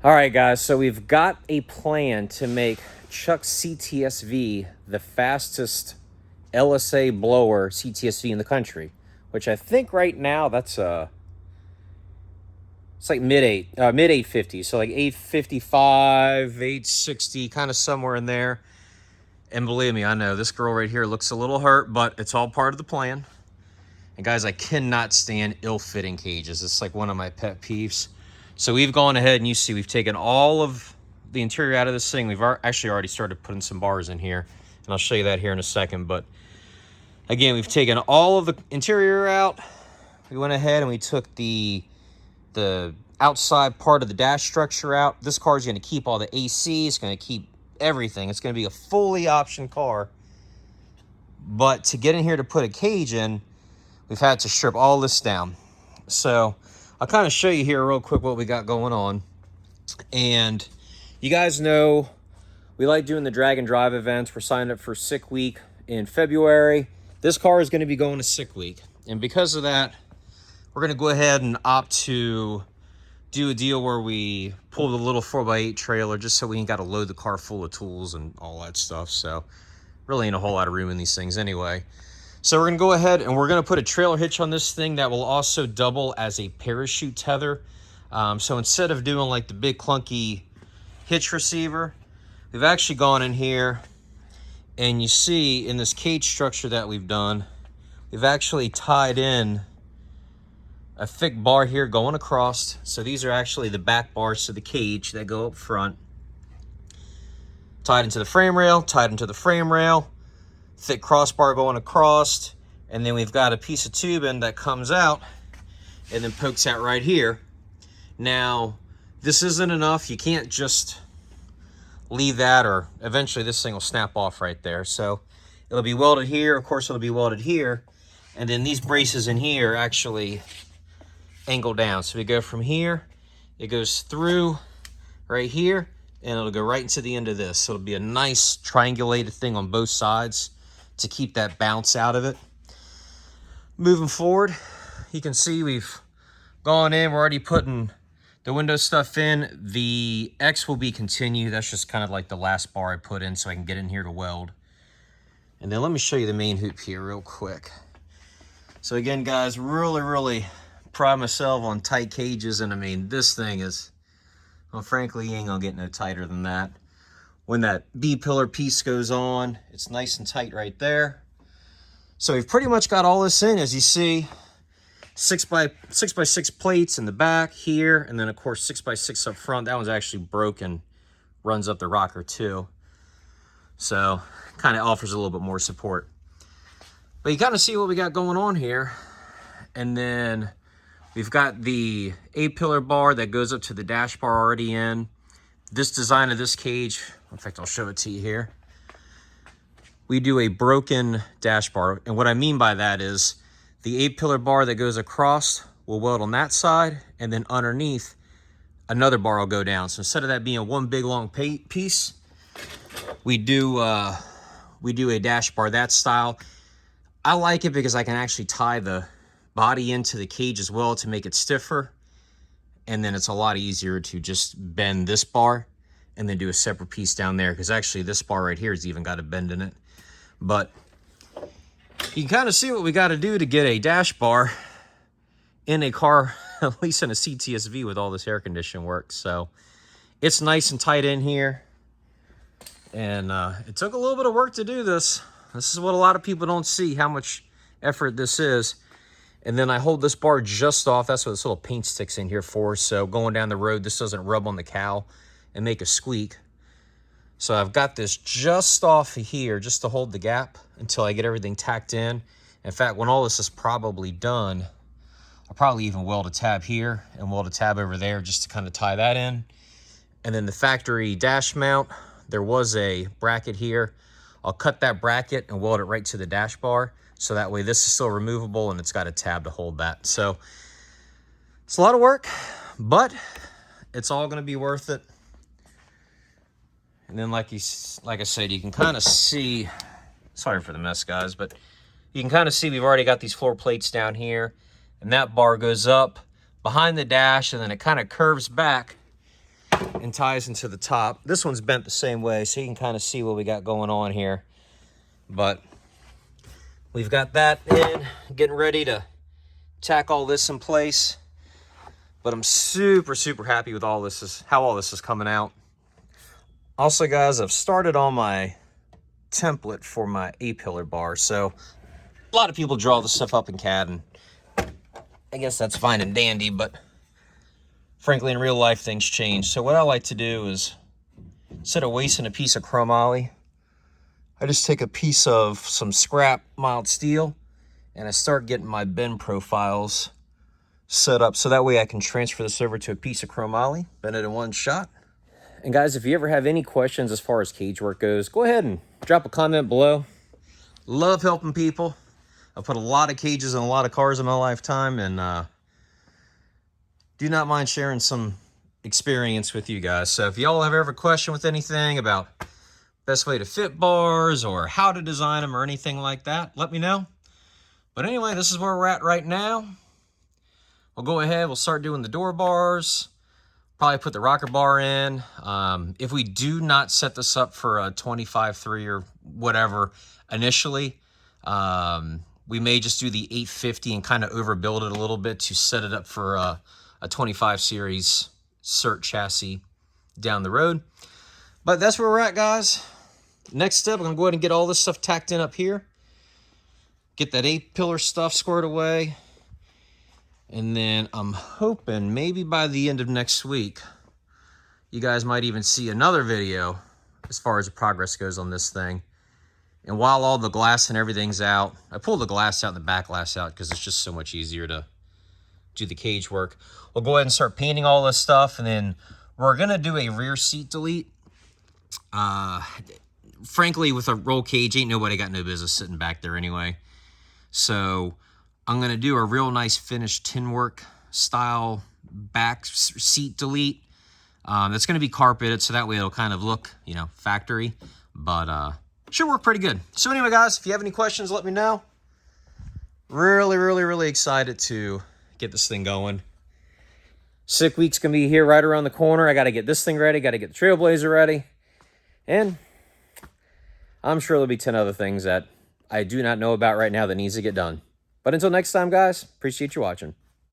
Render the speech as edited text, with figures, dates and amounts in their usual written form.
All right, guys, so we've got a plan to make Chuck's CTS-V the fastest LSA blower CTS-V in the country, which I think right now that's it's like mid 850, so like 855, 860, kind of somewhere in there. And believe me, I know this girl right here looks a little hurt, but it's all part of the plan. And guys, I cannot stand ill-fitting cages. It's like one of my pet peeves. So we've gone ahead and you see we've taken all of the interior out of this thing. We've actually already started putting some bars in here, and I'll show you that here in a second. But again, we've taken all of the interior out. We went ahead and we took the outside part of the dash structure out. This car is going to keep all the AC. It's going to keep everything. It's going to be a fully optioned car. But to get in here to put a cage in, we've had to strip all this down. So I'll kind of show you here real quick what we got going on. And you guys know we like doing the drag and drive events. We're signed up for Sick Week in February. This car is going to be going to Sick Week. And because of that, we're going to go ahead and opt to do a deal where we pull the little 4x8 trailer just so we ain't got to load the car full of tools and all that stuff. So really ain't a whole lot of room in these things anyway. So we're going to go ahead and we're going to put a trailer hitch on this thing that will also double as a parachute tether. So instead of doing like the big clunky hitch receiver, we've actually gone in here and you see in this cage structure that we've done, we've actually tied in a thick bar here going across. So these are actually the back bars to the cage that go up front. Tied into the frame rail, tied into the frame rail. Thick crossbar going across, and then we've got a piece of tubing that comes out and then pokes out right here. Now, this isn't enough. You can't just leave that, or eventually this thing will snap off right there. So it'll be welded here. Of course, it'll be welded here. And then these braces in here actually angle down. So we go from here, it goes through right here, and it'll go right into the end of this. So it'll be a nice triangulated thing on both sides to keep that bounce out of it. Moving forward, you can see we've gone in. We're already putting the window stuff in. The X will be continued. That's just kind of like the last bar I put in so I can get in here to weld. And then let me show you the main hoop here real quick. So again, guys, really pride myself on tight cages. And I mean, this thing is, well, frankly, you ain't gonna get no tighter than that. When that B-pillar piece goes on, it's nice and tight right there. So we've pretty much got all this in, as you see. 6x6 plates in the back here, and then of course 6x6 up front. That one's actually broken, runs up the rocker too. So kind of offers a little bit more support. But you kind of see what we got going on here. And then we've got the A-pillar bar that goes up to the dash bar already in. This design of this cage, in fact, I'll show it to you here. We do a broken dash bar. And what I mean by that is the 8-pillar bar that goes across will weld on that side, and then underneath, another bar will go down. So instead of that being one big long piece, we do a dash bar that style. I like it because I can actually tie the body into the cage as well to make it stiffer. And then it's a lot easier to just bend this bar and then do a separate piece down there, because actually this bar right here has even got a bend in it. But you can kind of see what we got to do to get a dash bar in a car, at least in a CTS-V with all this air conditioning work. So it's nice and tight in here. And it took a little bit of work to do this. This is what a lot of people don't see, how much effort this is. And then I hold this bar just off. That's what this little paint stick's in here for. So going down the road, this doesn't rub on the cowl and make a squeak. So I've got this just off of here just to hold the gap until I get everything tacked in. In fact, when all this is probably done, I'll probably even weld a tab here and weld a tab over there just to kind of tie that in. And then the factory dash mount, there was a bracket here. I'll cut that bracket and weld it right to the dash bar. So that way this is still removable and it's got a tab to hold that. So it's a lot of work, but it's all gonna be worth it. And then like I said, you can kind of see, sorry for the mess guys, but you can kind of see we've already got these floor plates down here, and that bar goes up behind the dash and then it kind of curves back and ties into the top. This one's bent the same way, so you can kind of see what we got going on here. But we've got that in, getting ready to tack all this in place. But I'm super, super happy with how all this is coming out. Also, guys, I've started on my template for my A-pillar bar. So a lot of people draw this stuff up in CAD, and I guess that's fine and dandy, but frankly, in real life, things change. So what I like to do is, instead of wasting a piece of chromoly, I just take a piece of some scrap mild steel, and I start getting my bend profiles set up so that way I can transfer this over to a piece of chromoly, bend it in one shot. And guys, if you ever have any questions as far as cage work goes, go ahead and drop a comment below. Love helping people. I've put a lot of cages and a lot of cars in my lifetime, and do not mind sharing some experience with you guys. So if y'all have ever a question with anything about best way to fit bars or how to design them or anything like that, let me know. But anyway, this is where we're at right now. We'll go ahead, we'll start doing the door bars, probably put the rocker bar in. If we do not set this up for a 25-3 or whatever initially, we may just do the 850 and kind of overbuild it a little bit to set it up for a 25 series cert chassis down the road. But that's where we're at, guys. Next step, I'm going to go ahead and get all this stuff tacked in up here. Get that A-pillar stuff squared away. And then I'm hoping maybe by the end of next week, you guys might even see another video as far as the progress goes on this thing. And while all the glass and everything's out, I pulled the glass out and the back glass out because it's just so much easier to do the cage work. We'll go ahead and start painting all this stuff, and then we're going to do a rear seat delete. Frankly, with a roll cage, ain't nobody got no business sitting back there anyway. So I'm going to do a real nice finished tin work style back seat delete. That's going to be carpeted, so that way it'll kind of look, you know, factory. But should work pretty good. So anyway, guys, if you have any questions, let me know. Really, really, really excited to get this thing going. Sick week's going to be here right around the corner. I got to get this thing ready. Got to get the Trailblazer ready. And I'm sure there'll be 10 other things that I do not know about right now that needs to get done. But until next time, guys, appreciate you watching.